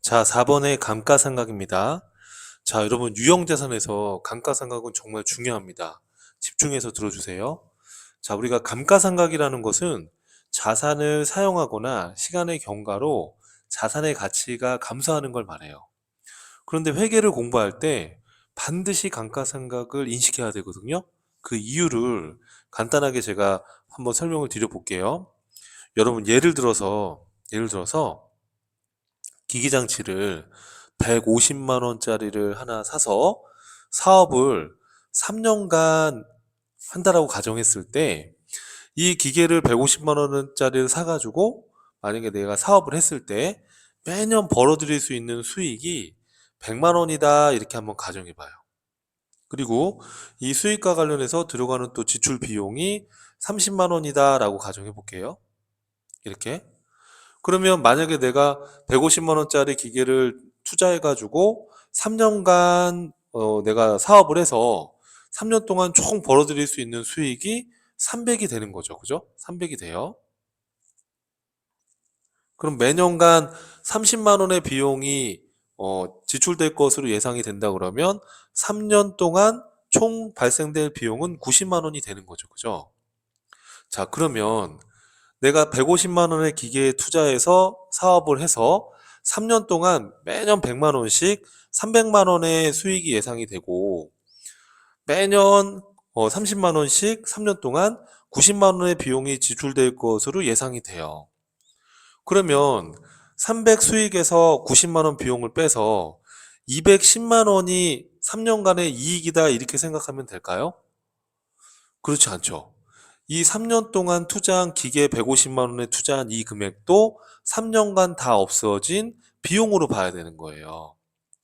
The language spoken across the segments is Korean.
자, 4번의 감가상각입니다. 자, 여러분, 유형자산에서 감가상각은 정말 중요합니다. 집중해서 들어주세요. 자, 우리가 감가상각이라는 것은 자산을 사용하거나 시간의 경과로 자산의 가치가 감소하는 걸 말해요. 그런데 회계를 공부할 때 반드시 감가상각을 인식해야 되거든요. 그 이유를 간단하게 제가 한번 설명을 드려볼게요. 여러분, 예를 들어서 기기장치를 150만 원짜리를 하나 사서 사업을 3년간 한다라고 가정했을 때 이 기계를 150만 원짜리를 사가지고 만약에 내가 사업을 했을 때 매년 벌어들일 수 있는 수익이 100만 원이다 이렇게 한번 가정해 봐요. 그리고 이 수익과 관련해서 들어가는 또 지출 비용이 30만 원이다 라고 가정해 볼게요. 이렇게. 그러면 만약에 내가 150만 원짜리 기계를 투자해가지고 3년간 내가 사업을 해서 3년 동안 총 벌어들일 수 있는 수익이 300이 되는 거죠. 그죠? 300이 돼요. 그럼 매년간 30만 원의 비용이 지출될 것으로 예상이 된다 그러면 3년 동안 총 발생될 비용은 90만 원이 되는 거죠. 그죠? 자, 그러면 내가 150만 원의 기계에 투자해서 사업을 해서 3년 동안 매년 100만 원씩 300만 원의 수익이 예상이 되고 매년 30만 원씩 3년 동안 90만 원의 비용이 지출될 것으로 예상이 돼요. 그러면 300 수익에서 90만 원 비용을 빼서 210만 원이 3년간의 이익이다 이렇게 생각하면 될까요? 그렇지 않죠. 이 3년 동안 투자한 기계 150만 원에 투자한 이 금액도 3년간 다 없어진 비용으로 봐야 되는 거예요.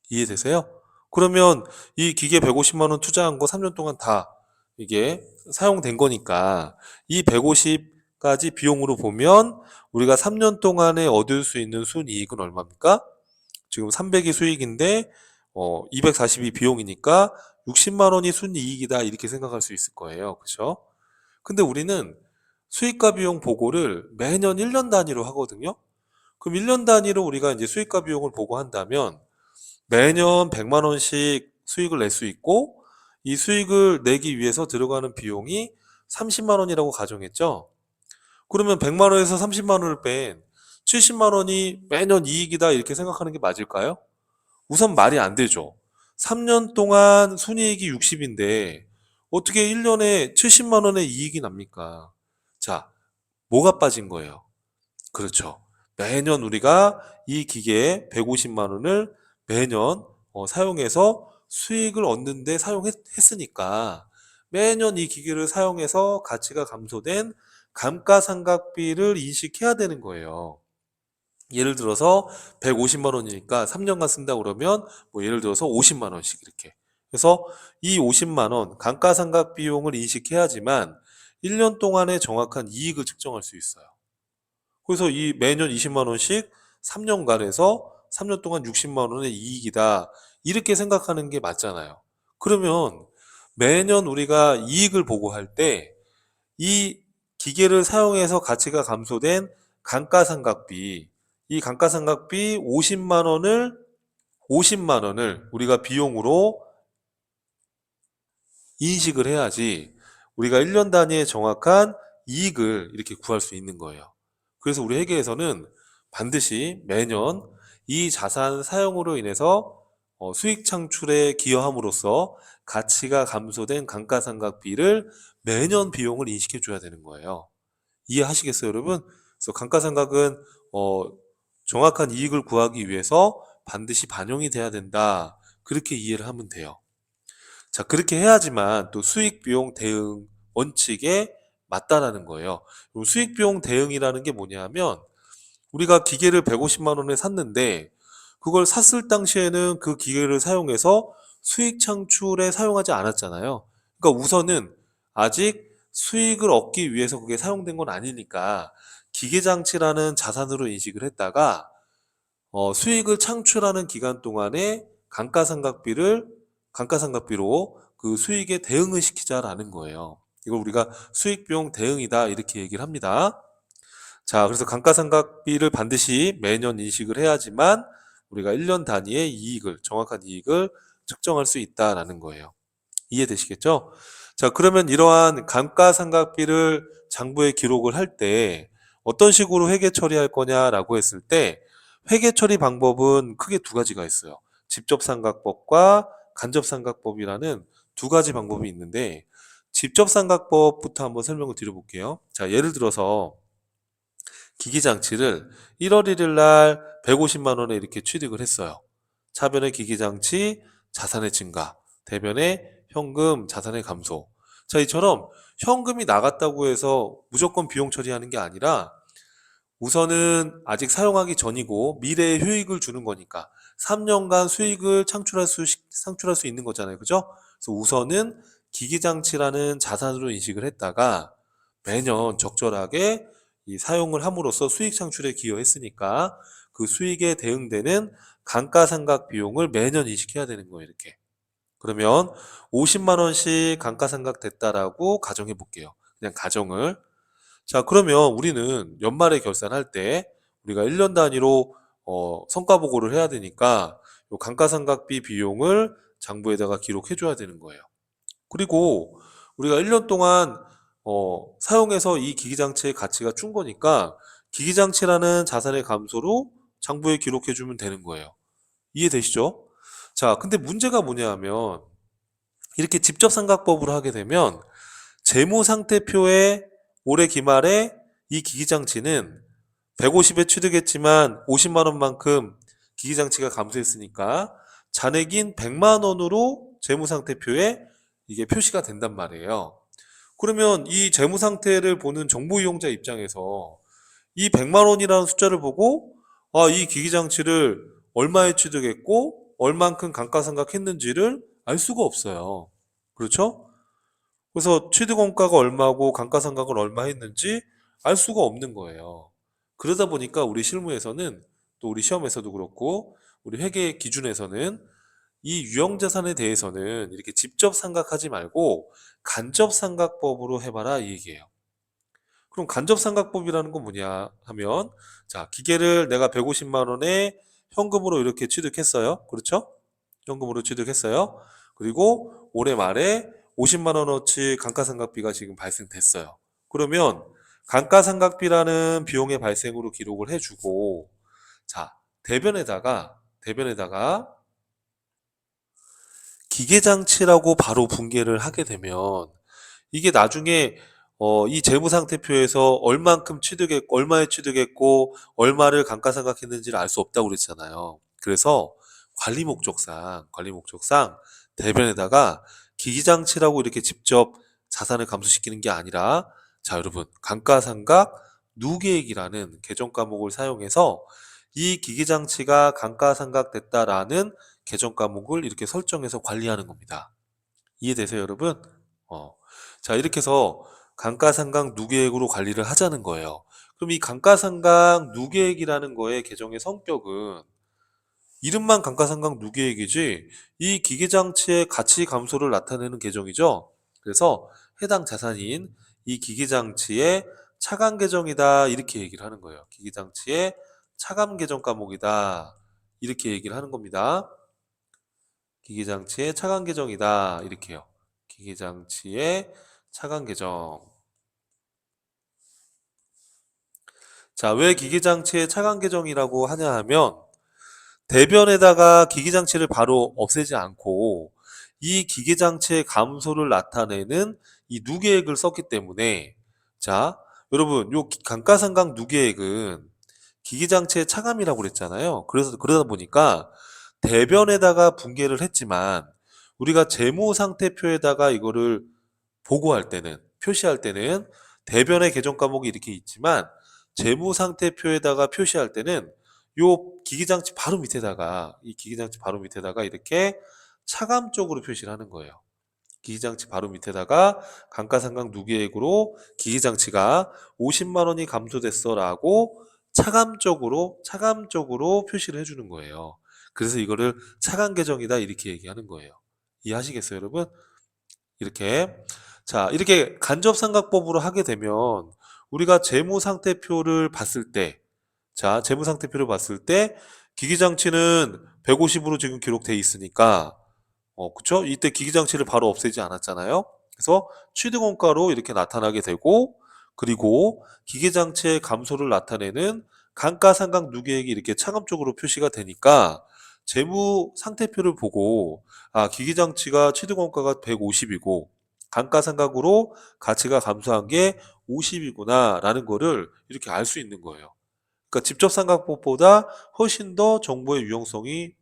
이해되세요? 그러면 이 기계 150만 원 투자한 거 3년 동안 다 이게 사용된 거니까 이 150까지 비용으로 보면 우리가 3년 동안에 얻을 수 있는 순이익은 얼마입니까? 지금 300이 수익인데 240이 비용이니까 60만 원이 순이익이다 이렇게 생각할 수 있을 거예요. 그렇죠? 근데 우리는 수익과 비용 보고를 매년 1년 단위로 하거든요. 그럼 1년 단위로 우리가 이제 수익과 비용을 보고한다면 매년 100만 원씩 수익을 낼 수 있고 이 수익을 내기 위해서 들어가는 비용이 30만 원이라고 가정했죠. 그러면 100만 원에서 30만 원을 뺀 70만 원이 매년 이익이다 이렇게 생각하는 게 맞을까요? 우선 말이 안 되죠. 3년 동안 순이익이 60인데 어떻게 1년에 70만 원의 이익이 납니까? 자, 뭐가 빠진 거예요? 그렇죠. 매년 우리가 이 기계에 150만 원을 매년 사용해서 수익을 얻는데 사용했으니까 매년 이 기계를 사용해서 가치가 감소된 감가상각비를 인식해야 되는 거예요. 예를 들어서 150만 원이니까 3년간 쓴다 그러면 뭐 예를 들어서 50만 원씩 이렇게. 그래서 이 50만 원 감가상각 비용을 인식해야지만 1년 동안의 정확한 이익을 측정할 수 있어요. 그래서 이 매년 20만 원씩 3년간 해서 3년 동안 60만 원의 이익이다. 이렇게 생각하는 게 맞잖아요. 그러면 매년 우리가 이익을 보고할 때 이 기계를 사용해서 가치가 감소된 감가상각비, 이 감가상각비 50만 원을 우리가 비용으로 인식을 해야지 우리가 1년 단위의 정확한 이익을 이렇게 구할 수 있는 거예요. 그래서 우리 회계에서는 반드시 매년 이 자산 사용으로 인해서 수익 창출에 기여함으로써 가치가 감소된 감가상각비를 매년 비용을 인식해 줘야 되는 거예요. 이해하시겠어요, 여러분? 그래서 감가상각은 정확한 이익을 구하기 위해서 반드시 반영이 돼야 된다. 그렇게 이해를 하면 돼요. 자, 그렇게 해야지만 또 수익 비용 대응 원칙에 맞다라는 거예요. 수익 비용 대응이라는 게 뭐냐면 우리가 기계를 150만 원에 샀는데 그걸 샀을 당시에는 그 기계를 사용해서 수익 창출에 사용하지 않았잖아요. 그러니까 우선은 아직 수익을 얻기 위해서 그게 사용된 건 아니니까 기계 장치라는 자산으로 인식을 했다가 수익을 창출하는 기간 동안에 감가상각비로 그 수익에 대응을 시키자라는 거예요. 이걸 우리가 수익 비용 대응이다 이렇게 얘기를 합니다. 자, 그래서 감가상각비를 반드시 매년 인식을 해야지만 우리가 1년 단위의 이익을, 정확한 이익을 측정할 수 있다라는 거예요. 이해되시겠죠? 자, 그러면 이러한 감가상각비를 장부에 기록을 할 때 어떤 식으로 회계 처리할 거냐라고 했을 때 회계 처리 방법은 크게 두 가지가 있어요. 직접상각법과 간접상각법이라는 두 가지 방법이 있는데 직접상각법부터 한번 설명을 드려볼게요. 자, 예를 들어서 기기장치를 1월 1일 날 150만 원에 이렇게 취득을 했어요. 차변의 기기장치 자산의 증가, 대변의 현금 자산의 감소. 자, 이처럼 현금이 나갔다고 해서 무조건 비용 처리하는 게 아니라 우선은 아직 사용하기 전이고 미래의 효익을 주는 거니까 3년간 수익을 창출할 수 있는 거잖아요. 그죠? 그래서 우선은 기기장치라는 자산으로 인식을 했다가 매년 적절하게 이 사용을 함으로써 수익 창출에 기여했으니까 그 수익에 대응되는 감가상각 비용을 매년 인식해야 되는 거예요. 이렇게. 그러면 50만 원씩 감가상각 됐다라고 가정해 볼게요. 그냥 가정을. 자, 그러면 우리는 연말에 결산할 때 우리가 1년 단위로 성과 보고를 해야 되니까 요 감가상각비 비용을 장부에다가 기록해 줘야 되는 거예요. 그리고 우리가 1년 동안 사용해서 이 기기장치의 가치가 준 거니까 기기장치라는 자산의 감소로 장부에 기록해 주면 되는 거예요. 이해되시죠? 자, 근데 문제가 뭐냐 하면 이렇게 직접상각법으로 하게 되면 재무상태표에 올해 기말에 이 기기장치는 150에 취득했지만 50만 원만큼 기기장치가 감소했으니까 잔액인 100만 원으로 재무상태표에 이게 표시가 된단 말이에요. 그러면 이 재무상태를 보는 정보 이용자 입장에서 이 100만 원이라는 숫자를 보고 이 기기장치를 얼마에 취득했고 얼만큼 감가상각했는지를 알 수가 없어요. 그렇죠? 그래서 취득원가가 얼마고 감가상각을 얼마 했는지 알 수가 없는 거예요. 그러다 보니까 우리 실무에서는 또 우리 시험에서도 그렇고 우리 회계 기준에서는 이 유형자산에 대해서는 이렇게 직접 상각하지 말고 간접상각법으로 해봐라 이 얘기예요. 그럼 간접상각법이라는 건 뭐냐 하면 자, 기계를 내가 150만 원에 현금으로 이렇게 취득했어요. 그렇죠? 현금으로 취득했어요. 그리고 올해 말에 50만 원어치 감가상각비가 지금 발생됐어요. 그러면 감가상각비라는 비용의 발생으로 기록을 해주고 자, 대변에다가 기계장치라고 바로 분계를 하게 되면 이게 나중에 이 재무상태표에서 얼만큼 취득했고 얼마에 취득했고 얼마를 감가상각했는지를 알 수 없다고 그랬잖아요. 그래서 관리 목적상 대변에다가 기기장치라고 이렇게 직접 자산을 감소시키는 게 아니라 자, 여러분, 감가상각 누계액이라는 계정 과목을 사용해서 이 기기장치가 감가상각됐다라는 계정 과목을 이렇게 설정해서 관리하는 겁니다. 이해되세요, 여러분? 어. 자, 이렇게 해서 감가상각 누계액으로 관리를 하자는 거예요. 그럼 이 감가상각 누계액이라는 거의 계정의 성격은 이름만 감가상각 누계액이지 이 기계장치의 가치 감소를 나타내는 계정이죠. 그래서 해당 자산인 이 기계장치의 차감 계정이다 이렇게 얘기를 하는 거예요. 기계장치의 차감 계정 과목이다 이렇게 얘기를 하는 겁니다. 기계장치의 차감 계정이다 이렇게요. 기계장치의 차감 계정. 자, 왜 기계장치의 차감 계정이라고 하냐 하면 대변에다가 기기장치를 바로 없애지 않고 이 기계장치의 감소를 나타내는 이 누계액을 썼기 때문에 자, 여러분 요 감가상각 누계액은 기기장치의 차감이라고 그랬잖아요. 그래서 그러다 보니까 대변에다가 분계를 했지만 우리가 재무상태표에다가 이거를 보고할 때는 표시할 때는 대변의 계정 과목이 이렇게 있지만 재무상태표에다가 표시할 때는 요 기기장치 바로 밑에다가 이 기기장치 바로 밑에다가 이렇게 차감적으로 표시를 하는 거예요. 기기장치 바로 밑에다가 감가상각 누계액으로 기기장치가 50만 원이 감소됐어라고 차감적으로 표시를 해주는 거예요. 그래서 이거를 차감 계정이다 이렇게 얘기하는 거예요. 이해하시겠어요, 여러분? 이렇게 자, 이렇게 간접상각법으로 하게 되면 우리가 재무상태표를 봤을 때 자, 재무상태표를 봤을 때 기기장치는 150으로 지금 기록돼 있으니까 그쵸? 이때 기기장치를 바로 없애지 않았잖아요. 그래서 취득원가로 이렇게 나타나게 되고, 그리고 기기장치의 감소를 나타내는 감가상각 누계액이 이렇게 차감적으로 표시가 되니까 재무 상태표를 보고 기기장치가 취득원가가 150이고 감가상각으로 가치가 감소한 게 50이구나 라는 거를 이렇게 알 수 있는 거예요. 그러니까 직접상각법보다 훨씬 더 정보의 유용성이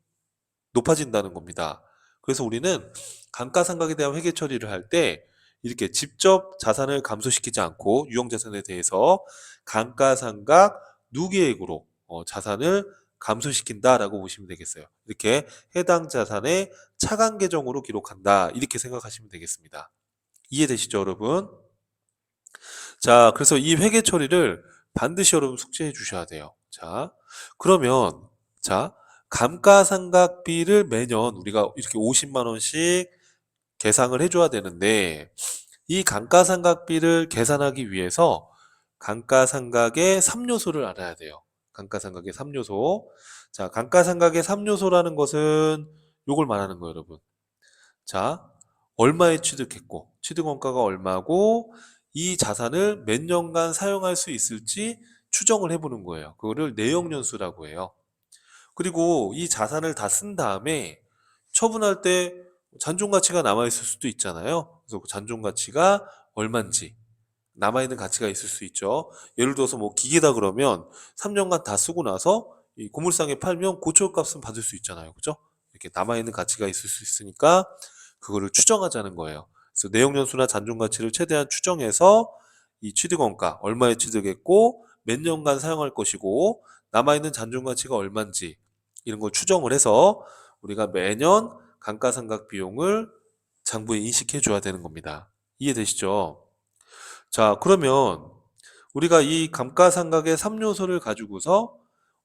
높아진다는 겁니다. 그래서 우리는 감가상각에 대한 회계 처리를 할 때 이렇게 직접 자산을 감소시키지 않고 유형자산에 대해서 감가상각 누계액으로 자산을 감소시킨다라고 보시면 되겠어요. 이렇게 해당 자산의 차감 계정으로 기록한다. 이렇게 생각하시면 되겠습니다. 이해되시죠, 여러분? 자, 그래서 이 회계 처리를 반드시 여러분 숙지해 주셔야 돼요. 자, 그러면 자, 감가상각비를 매년 우리가 이렇게 50만 원씩 계상을 해줘야 되는데 이 감가상각비를 계산하기 위해서 감가상각의 3요소를 알아야 돼요. 감가상각의 3요소. 자, 감가상각의 3요소라는 것은 요걸 말하는 거예요, 여러분. 자, 얼마에 취득했고, 취득원가가 얼마고, 이 자산을 몇 년간 사용할 수 있을지 추정을 해보는 거예요. 그거를 내역연수라고 해요. 그리고 이 자산을 다 쓴 다음에 처분할 때 잔존 가치가 남아있을 수도 있잖아요. 그래서 그 잔존 가치가 얼만지 남아있는 가치가 있을 수 있죠. 예를 들어서 뭐 기계다 그러면 3년간 다 쓰고 나서 이 고물상에 팔면 고철값은 받을 수 있잖아요. 그죠? 이렇게 남아있는 가치가 있을 수 있으니까 그거를 추정하자는 거예요. 그래서 내역연수나 잔존 가치를 최대한 추정해서 이 취득원가 얼마에 취득했고 몇 년간 사용할 것이고 남아있는 잔존 가치가 얼마인지 이런 걸 추정을 해서 우리가 매년 감가상각 비용을 장부에 인식해 줘야 되는 겁니다. 이해되시죠? 자, 그러면 우리가 이 감가상각의 3요소를 가지고서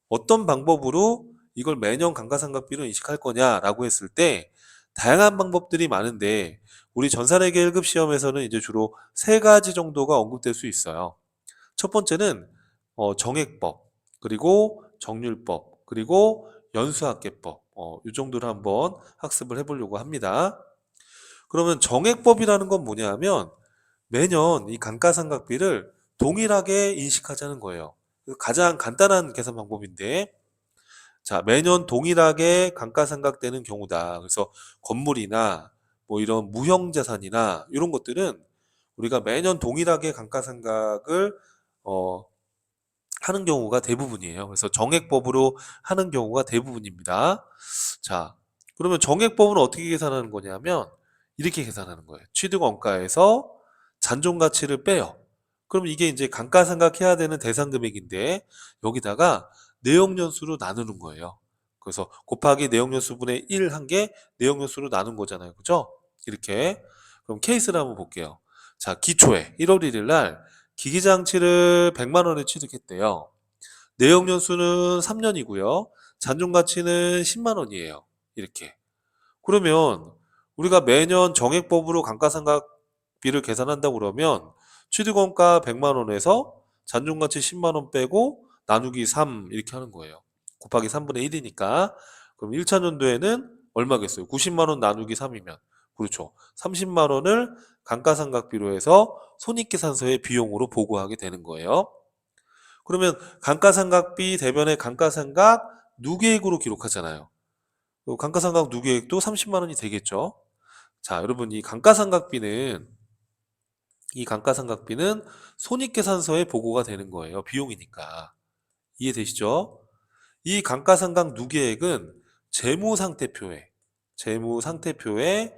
어떤 방법으로 이걸 매년 감가상각비로 인식할 거냐라고 했을 때 다양한 방법들이 많은데 우리 전산회계 1급 시험에서는 이제 주로 세 가지 정도가 언급될 수 있어요. 첫 번째는 정액법, 그리고 정률법, 그리고 연수학계법 이 정도를 한번 학습을 해보려고 합니다. 그러면 정액법이라는 건 뭐냐면 매년 이 감가상각비를 동일하게 인식하자는 거예요. 가장 간단한 계산 방법인데 자, 매년 동일하게 감가상각되는 경우다. 그래서 건물이나 뭐 이런 무형자산이나 이런 것들은 우리가 매년 동일하게 감가상각을 어, 하는 경우가 대부분이에요. 그래서 정액법으로 하는 경우가 대부분입니다. 자, 그러면 정액법은 어떻게 계산하는 거냐면 이렇게 계산하는 거예요. 취득원가에서 잔존가치를 빼요. 그럼 이게 이제 감가상각해야 되는 대상 금액인데 여기다가 내역연수로 나누는 거예요. 그래서 곱하기 내역연수분의 1 한 게 내역연수로 나눈 거잖아요. 그죠? 이렇게. 그럼 케이스를 한번 볼게요. 자, 기초에 1월 1일 날 기기장치를 100만 원에 취득했대요. 내역연수는 3년이고요. 잔존가치는 10만 원이에요. 이렇게. 그러면 우리가 매년 정액법으로 감가상각비를 계산한다고 그러면 취득원가 100만 원에서 잔존가치 10만 원 빼고 나누기 3 이렇게 하는 거예요. 곱하기 3분의 1이니까. 그럼 1차 년도에는 얼마겠어요? 90만 원 나누기 3이면. 그렇죠. 30만 원을 감가상각비로 해서 손익계산서의 비용으로 보고하게 되는 거예요. 그러면 감가상각비 대변에 감가상각 누계액으로 기록하잖아요. 감가상각 누계액도 30만 원이 되겠죠. 자, 여러분 이 감가상각비는 손익계산서에 보고가 되는 거예요. 비용이니까. 이해되시죠? 이 감가상각 누계액은 재무상태표에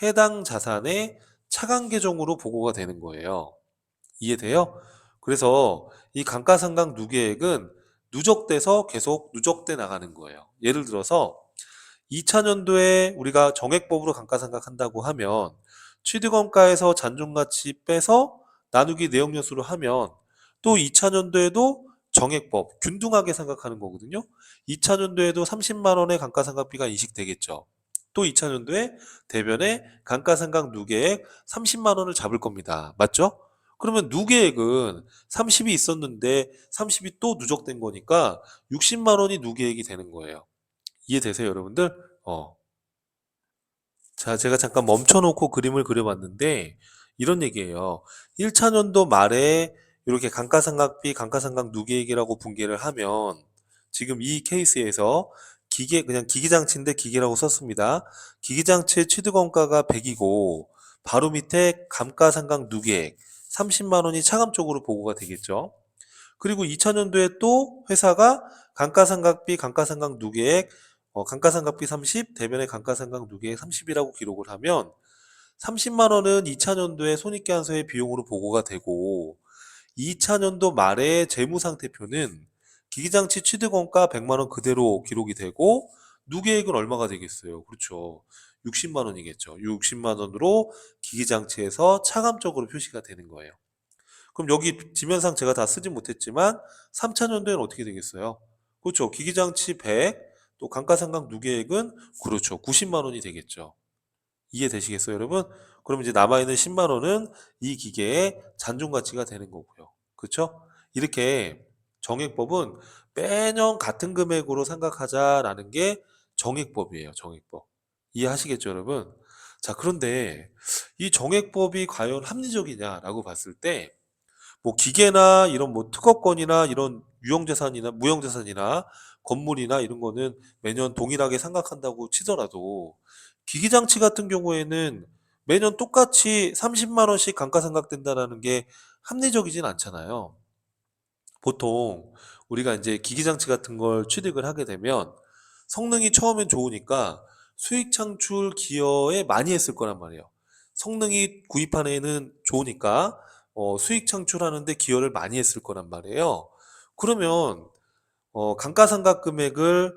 해당 자산의 차감 계정으로 보고가 되는 거예요. 이해돼요? 그래서 이 감가상각 누계액은 누적돼서 계속 누적돼 나가는 거예요. 예를 들어서 2차 년도에 우리가 정액법으로 감가상각한다고 하면 취득원가에서 잔존가치 빼서 나누기 내역연수로 하면 또 2차 년도에도 정액법 균등하게 생각하는 거거든요. 2차 년도에도 30만 원의 감가상각비가 인식되겠죠. 또 2차 년도에 대변에 감가상각 누계액 30만 원을 잡을 겁니다. 맞죠? 그러면 누계액은 30이 있었는데 30이 또 누적된 거니까 60만 원이 누계액이 되는 거예요. 이해되세요, 여러분들? 자, 제가 잠깐 멈춰놓고 그림을 그려봤는데 이런 얘기예요. 1차 년도 말에 이렇게 감가상각비, 감가상각 누계액이라고 분개를 하면 지금 이 케이스에서 그냥 기기장치인데 기계라고 썼습니다. 기기장치의 취득원가가 100이고 바로 밑에 감가상각 누계액 30만 원이 차감적으로 보고가 되겠죠. 그리고 2차 년도에 또 회사가 감가상각비, 감가상각 누계액, 감가상각비 30, 대변의 감가상각 누계액 30이라고 기록을 하면 30만 원은 2차 년도에 손익계산서의 비용으로 보고가 되고 2차 년도 말에 재무상태표는 기기장치 취득원가 100만 원 그대로 기록이 되고 누계액은 얼마가 되겠어요? 그렇죠. 60만 원이겠죠. 60만 원으로 기기장치에서 차감적으로 표시가 되는 거예요. 그럼 여기 지면상 제가 다 쓰지 못했지만 3차 년도에는 어떻게 되겠어요? 그렇죠. 기기장치 100, 또 감가상각 누계액은 그렇죠. 90만 원이 되겠죠. 이해되시겠어요, 여러분? 그럼 이제 남아있는 10만 원은 이 기계의 잔존 가치가 되는 거고요. 그렇죠? 이렇게 정액법은 매년 같은 금액으로 생각하자라는 게 정액법이에요, 정액법. 이해하시겠죠, 여러분? 자, 그런데 이 정액법이 과연 합리적이냐라고 봤을 때 뭐 기계나 이런 뭐 특허권이나 이런 유형자산이나 무형자산이나 건물이나 이런 거는 매년 동일하게 생각한다고 치더라도 기기장치 같은 경우에는 매년 똑같이 30만 원씩 감가상각된다라는 게 합리적이진 않잖아요. 보통 우리가 이제 기기장치 같은 걸 취득을 하게 되면 성능이 처음엔 좋으니까 수익 창출 기여에 많이 했을 거란 말이에요. 성능이 구입한 애는 좋으니까 수익 창출하는데 기여를 많이 했을 거란 말이에요. 그러면 감가상각 금액을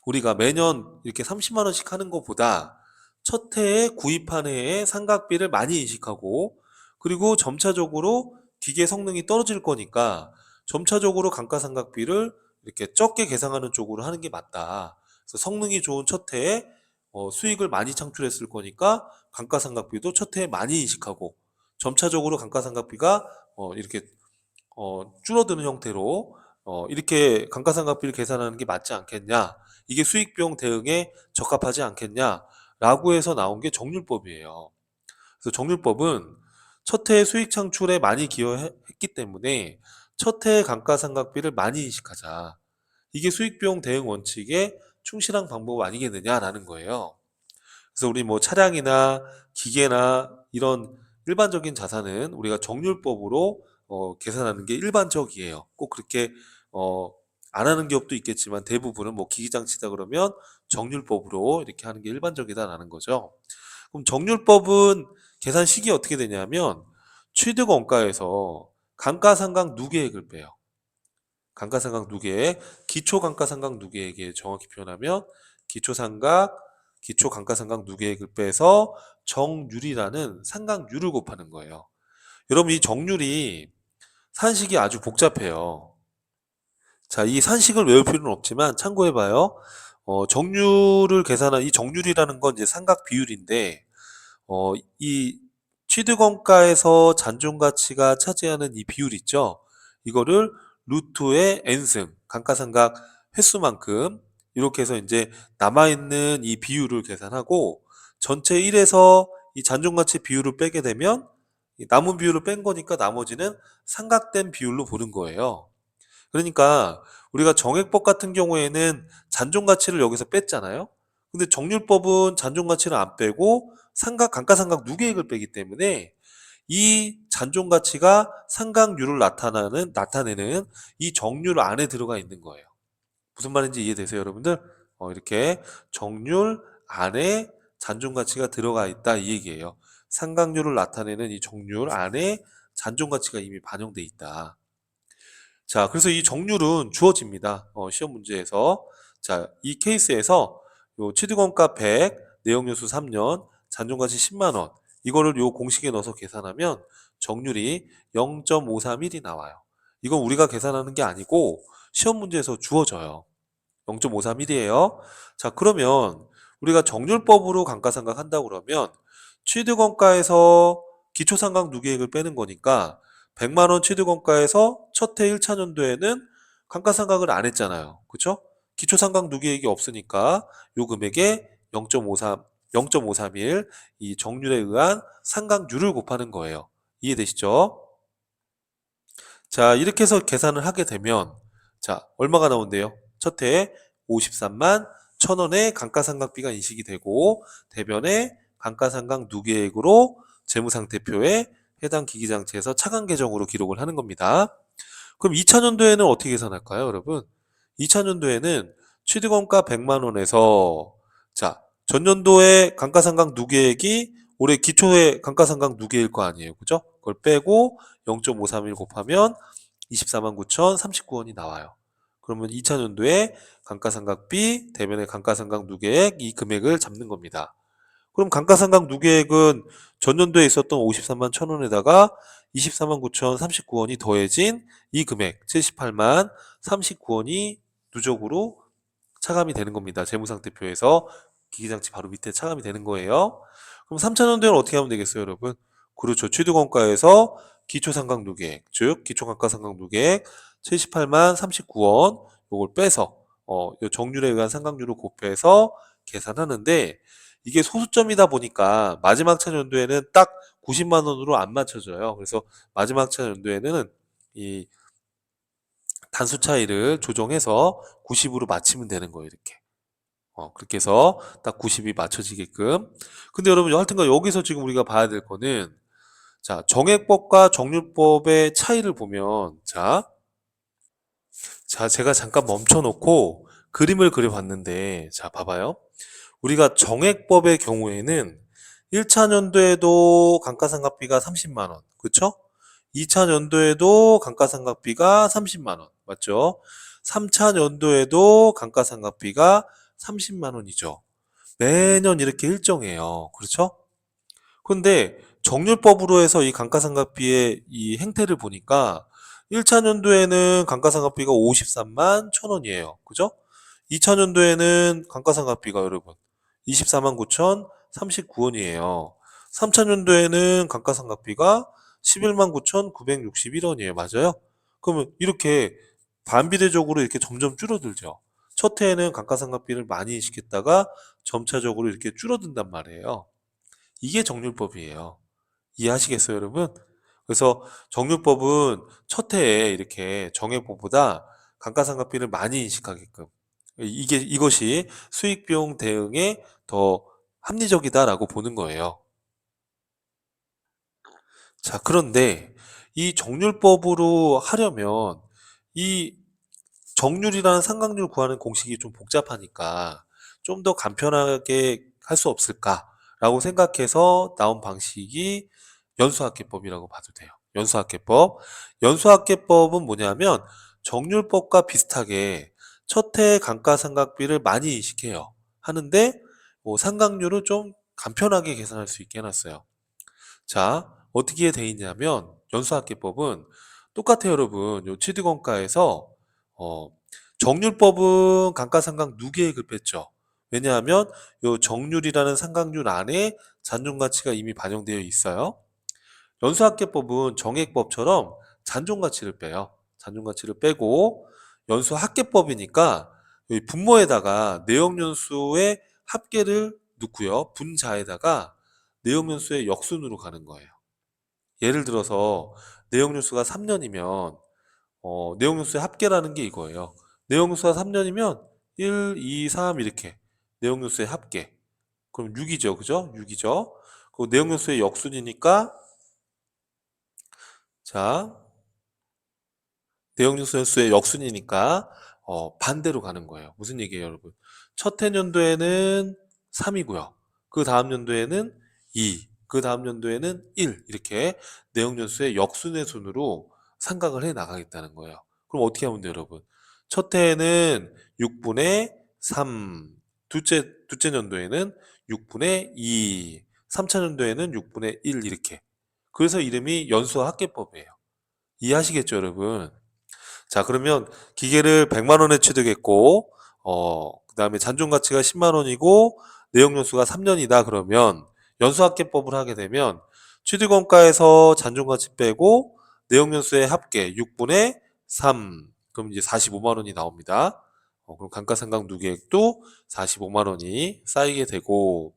우리가 매년 이렇게 30만 원씩 하는 것보다 첫 해에 구입한 해에 상각비를 많이 인식하고 그리고 점차적으로 기계 성능이 떨어질 거니까 점차적으로 감가상각비를 이렇게 적게 계상하는 쪽으로 하는 게 맞다. 그래서 성능이 좋은 첫 해에 수익을 많이 창출했을 거니까 감가상각비도 첫 해에 많이 인식하고 점차적으로 감가상각비가 이렇게 줄어드는 형태로 이렇게 감가상각비를 계산하는 게 맞지 않겠냐? 이게 수익 비용 대응에 적합하지 않겠냐라고 해서 나온 게 정률법이에요. 그래서 정률법은 첫 해에 수익 창출에 많이 기여했기 때문에 첫 해에 감가상각비를 많이 인식하자. 이게 수익 비용 대응 원칙에 충실한 방법 아니겠느냐라는 거예요. 그래서 우리 뭐 차량이나 기계나 이런 일반적인 자산은 우리가 정률법으로 계산하는 게 일반적이에요. 꼭 그렇게 어, 안 하는 기업도 있겠지만 대부분은 뭐 기기장치다 그러면 정률법으로 이렇게 하는 게 일반적이다라는 거죠. 그럼 정률법은 계산식이 어떻게 되냐면 취득 원가에서 감가상각 누계액을 빼요. 감가상각 누계액, 기초감가상각 누계액에 정확히 표현하면 기초상각, 기초감가상각 누계액을 빼서 정률이라는 상각률을 곱하는 거예요. 여러분 이 정률이 산식이 아주 복잡해요. 자, 이 산식을 외울 필요는 없지만 참고해봐요. 정률을 계산한 이 정률이라는 건 이제 상각 비율인데 이 취득원가에서 잔존가치가 차지하는 이 비율 있죠? 이거를 루트의 n승, 감가상각 횟수만큼 이렇게 해서 이제 남아있는 이 비율을 계산하고 전체 1에서 이 잔존가치 비율을 빼게 되면 이 남은 비율을 뺀 거니까 나머지는 삼각된 비율로 보는 거예요. 그러니까 우리가 정액법 같은 경우에는 잔존가치를 여기서 뺐잖아요. 근데 정률법은 잔존가치를 안 빼고 감가상각 누계액을 빼기 때문에 이 잔존가치가 상각률을 나타내는 이 정률 안에 들어가 있는 거예요. 무슨 말인지 이해되세요, 여러분들? 이렇게 정률 안에 잔존가치가 들어가 있다 이 얘기예요. 상각률을 나타내는 이 정률 안에 잔존가치가 이미 반영돼 있다. 자, 그래서 이 정률은 주어집니다. 시험 문제에서. 자, 이 케이스에서 요 취득원가 100, 내역연수 3년, 잔존가치 10만 원. 이거를 요 공식에 넣어서 계산하면 정률이 0.531이 나와요. 이건 우리가 계산하는 게 아니고 시험 문제에서 주어져요. 0.531이에요. 자, 그러면 우리가 정률법으로 감가상각 한다고 그러면 취득원가에서 기초상각 누계액을 빼는 거니까 100만 원 취득원가에서 첫 해 1차 년도에는 감가상각을 안 했잖아요. 그쵸? 기초상각 누계액이 없으니까 요 금액에 0.53, 0.531 이 정률에 의한 상각률을 곱하는 거예요. 이해되시죠? 자, 이렇게 해서 계산을 하게 되면 자, 얼마가 나온대요? 첫 해에 53만 1,000원의 감가상각비가 인식이 되고 대변에 감가상각 누계액으로 재무상태표에 해당 기기장치에서 차감 계정으로 기록을 하는 겁니다. 그럼 2차 년도에는 어떻게 계산할까요, 여러분? 2차 년도에는 취득원가 100만 원에서 자, 전년도에 감가상각 누계액이 올해 기초의 감가상각 누계일 거 아니에요. 그죠? 그걸 빼고 0.531 곱하면 24만 9,039원이 나와요. 그러면 2차 년도에 감가상각비 대변의 감가상각 누계액 이 금액을 잡는 겁니다. 그럼 감가상각 누계액은 전년도에 있었던 53만 1,000원에다가 24만 9,039원이 더해진 이 금액 78만 39원이 누적으로 차감이 되는 겁니다. 재무상태표에서 기기장치 바로 밑에 차감이 되는 거예요. 그럼 3차 년도에는 어떻게 하면 되겠어요, 여러분? 그렇죠. 취득원가에서 기초상각 누계액, 즉 기초감가상각 누계액 78만 39원 요걸 빼서 요 정률에 의한 상각률을 곱해서 계산하는데 이게 소수점이다 보니까 마지막 차 연도에는 딱 90만 원으로 안 맞춰져요. 그래서 마지막 차 연도에는 이 단수 차이를 조정해서 90으로 맞추면 되는 거예요, 이렇게. 그렇게 해서 딱 90이 맞춰지게끔. 근데 여러분, 하여튼간 여기서 지금 우리가 봐야 될 거는, 자, 정액법과 정률법의 차이를 보면, 자, 제가 잠깐 멈춰놓고 그림을 그려봤는데, 자, 봐봐요. 우리가 정액법의 경우에는 1차 년도에도 감가상각비가 30만 원, 그쵸? 2차 년도에도 감가상각비가 30만 원, 맞죠? 3차 년도에도 감가상각비가 30만 원이죠. 매년 이렇게 일정해요. 그렇죠? 근데 정률법으로 해서 이 감가상각비의 이 행태를 보니까 1차 년도에는 감가상각비가 53만 1,000원이에요. 그죠? 2차 년도에는 감가상각비가 여러분 24만 9,039원이에요. 3차 년도에는 감가상각비가 11만 9,961원이에요. 맞아요? 그러면 이렇게 반비례적으로 이렇게 점점 줄어들죠. 첫 해에는 감가상각비를 많이 인식했다가 점차적으로 이렇게 줄어든단 말이에요. 이게 정률법이에요. 이해하시겠어요, 여러분? 그래서 정률법은 첫 해에 이렇게 정액법보다 감가상각비를 많이 인식하게끔 이것이 수익 비용 대응에 더 합리적이다라고 보는 거예요. 자, 그런데 이 정률법으로 하려면 이 정률이라는 상각률 구하는 공식이 좀 복잡하니까 좀 더 간편하게 할 수 없을까라고 생각해서 나온 방식이 연수학계법이라고 봐도 돼요. 연수학계법. 연수학계법은 뭐냐면 정률법과 비슷하게 첫 해 감가상각비를 많이 인식해요. 하는데 뭐 상각률을 좀 간편하게 계산할 수 있게 해놨어요. 자, 어떻게 돼 있냐면 연수학계법은 똑같아요, 여러분. 요 취득원가에서 어, 정률법은 감가상각 누계액을 뺐죠. 왜냐하면 요 정률이라는 상각률 안에 잔존가치가 이미 반영되어 있어요. 연수학계법은 정액법처럼 잔존가치를 빼요. 잔존가치를 빼고 연수학계법이니까 여기 분모에다가 내역연수의 합계를 넣고요. 분자에다가 내역연수의 역순으로 가는 거예요. 예를 들어서 내역연수가 3년이면 내역연수의 합계라는 게 이거예요. 내역연수가 3년이면 1, 2, 3 이렇게 내역연수의 합계. 그럼 6이죠. 그죠? 6이죠. 그 내역연수의 역순이니까 자, 내역연수의 역순이니까 반대로 가는 거예요. 무슨 얘기예요, 여러분? 첫 해년도에는 3이고요. 그 다음 연도에는 2, 그 다음 연도에는 1 이렇게 내역연수의 역순의 순으로 상각을 해 나가겠다는 거예요. 그럼 어떻게 하면 돼요, 여러분? 첫 해에는 6분의 3, 둘째 연도에는 6분의 2, 3차 연도에는 6분의 1 이렇게. 그래서 이름이 연수학계법이에요. 이해하시겠죠, 여러분? 자, 그러면 기계를 100만 원에 취득했고, 그 다음에 잔존 가치가 10만 원이고, 내역 연수가 3년이다. 그러면 연수합계법을 하게 되면 취득원가에서 잔존 가치 빼고 내용연수의 합계 6분의 3. 그럼 이제 45만 원이 나옵니다. 그럼 감가상각 누계액도 45만 원이 쌓이게 되고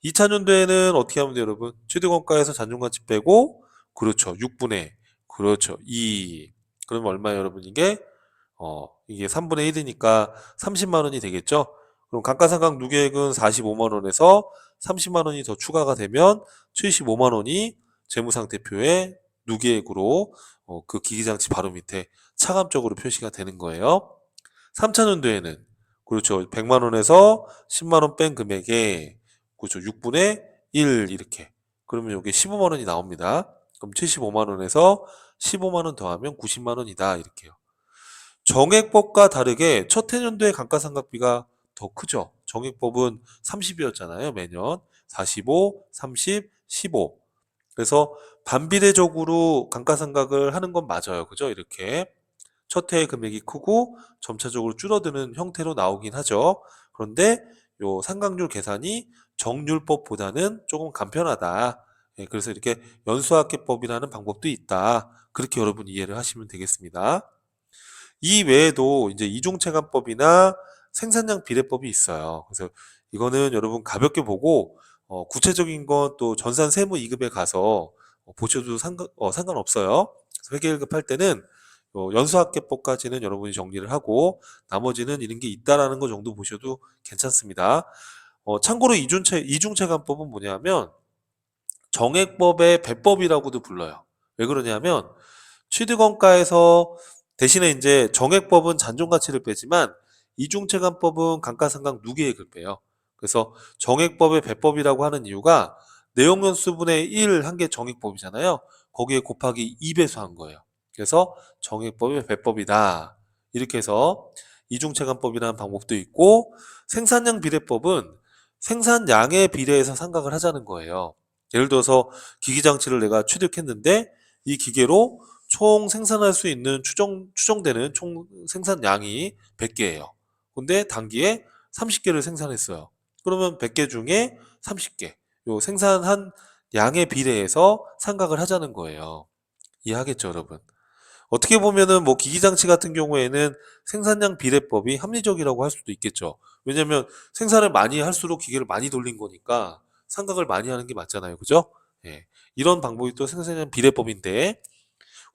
2차년도에는 어떻게 하면 돼요, 여러분? 취득원가에서 잔존가치 빼고 그렇죠. 6분의 그렇죠. 2. 그러면 얼마예요, 여러분? 이게 3분의 1이니까 30만 원이 되겠죠? 그럼 감가상각 누계액은 45만 원에서 30만 원이 더 추가가 되면 75만 원이 재무상태표에 누계액으로 그 기기장치 바로 밑에 차감적으로 표시가 되는 거예요. 3차년도에는 그렇죠. 100만 원에서 10만 원 뺀 금액에 그렇죠. 6분의 1 이렇게. 그러면 이게 15만 원이 나옵니다. 그럼 75만 원에서 15만 원 더하면 90만 원이다 이렇게요. 정액법과 다르게 첫 해년도의 감가상각비가 더 크죠. 정액법은 30이었잖아요. 매년 45, 30, 15. 그래서 반비례적으로 감가상각을 하는 건 맞아요. 그죠? 이렇게 첫 해의 금액이 크고 점차적으로 줄어드는 형태로 나오긴 하죠. 그런데 요 상각률 계산이 정률법보다는 조금 간편하다. 예, 그래서 이렇게 연수합계법이라는 방법도 있다. 그렇게 여러분 이해를 하시면 되겠습니다. 이 외에도 이제 이중체감법이나 생산량 비례법이 있어요. 그래서 이거는 여러분 가볍게 보고 구체적인 건 또 전산 세무 2급에 가서 보셔도 상관없어요. 그래서 회계 1급 할 때는 연수합계법까지는 여러분이 정리를 하고 나머지는 이런 게 있다라는 거 정도 보셔도 괜찮습니다. 참고로 이중체감법은 뭐냐면 정액법의 배법이라고도 불러요. 왜 그러냐면 취득원가에서 대신에 이제 정액법은 잔존가치를 빼지만 이중체감법은 감가상각 누계액을 빼요. 그래서 정액법의 배법이라고 하는 이유가 내용연수분의 1 한 게 정액법이잖아요. 거기에 곱하기 2배수 한 거예요. 그래서 정액법의 배법이다. 이렇게 해서 이중체감법이라는 방법도 있고 생산량 비례법은 생산량에 비례해서 상각을 하자는 거예요. 예를 들어서 기기장치를 내가 취득했는데 이 기계로 총 생산할 수 있는 추정되는 총 생산량이 100개예요. 근데 단기에 30개를 생산했어요. 그러면 100개 중에 30개. 요 생산한 양에 비례해서 상각을 하자는 거예요. 이해하겠죠, 여러분? 어떻게 보면은 뭐 기기장치 같은 경우에는 생산량 비례법이 합리적이라고 할 수도 있겠죠. 왜냐면 생산을 많이 할수록 기계를 많이 돌린 거니까 상각을 많이 하는 게 맞잖아요. 그죠? 예. 이런 방법이 또 생산량 비례법인데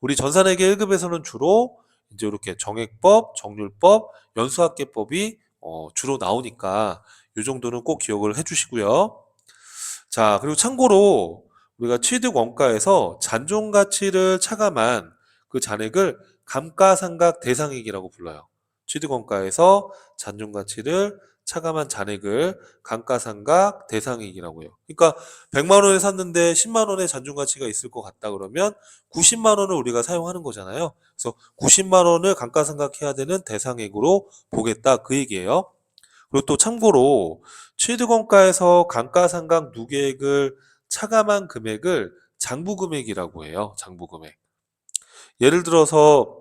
우리 전산회계 1급에서는 주로 이제 이렇게 정액법, 정률법, 연수합계법이 주로 나오니까 이 정도는 꼭 기억을 해주시고요. 자, 그리고 참고로 우리가 취득 원가에서 잔존 가치를 차감한 그 잔액을 감가상각 대상액이라고 불러요. 취득 원가에서 잔존 가치를 차감한 잔액을 감가상각 대상액이라고 해요. 그러니까 100만 원에 샀는데 10만 원의 잔존 가치가 있을 것 같다 그러면 90만 원을 우리가 사용하는 거잖아요. 그래서 90만 원을 감가상각해야 되는 대상액으로 보겠다 그 얘기예요. 그리고 또 참고로 취득원가에서 감가상각 누계액을 차감한 금액을 장부금액이라고 해요. 장부금액. 예를 들어서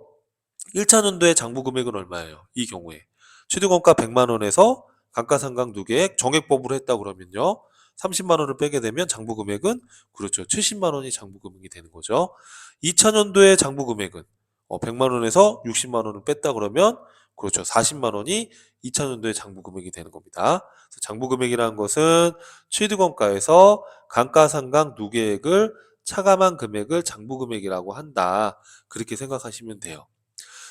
1차년도에 장부금액은 얼마예요? 이 경우에 취득원가 100만 원에서 감가상각 누계액 정액법으로 했다 그러면요. 30만 원을 빼게 되면 장부금액은 그렇죠. 70만 원이 장부금액이 되는 거죠. 2차년도에 장부금액은 100만 원에서 60만 원을 뺐다 그러면 그렇죠. 40만 원이 2차년도에 장부금액이 되는 겁니다. 그래서 장부금액이라는 것은 취득원가에서 감가상각 누계액을 차감한 금액을 장부금액이라고 한다. 그렇게 생각하시면 돼요.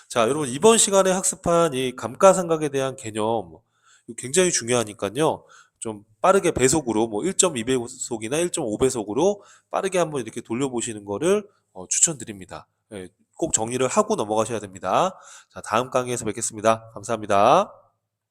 자, 여러분 이번 시간에 학습한 이 감가상각에 대한 개념 이거 굉장히 중요하니까요. 좀 빠르게 배속으로 뭐 1.2배속이나 1.5배속으로 빠르게 한번 이렇게 돌려보시는 거를 추천드립니다. 예, 꼭 정리를 하고 넘어가셔야 됩니다. 자, 다음 강의에서 뵙겠습니다. 감사합니다.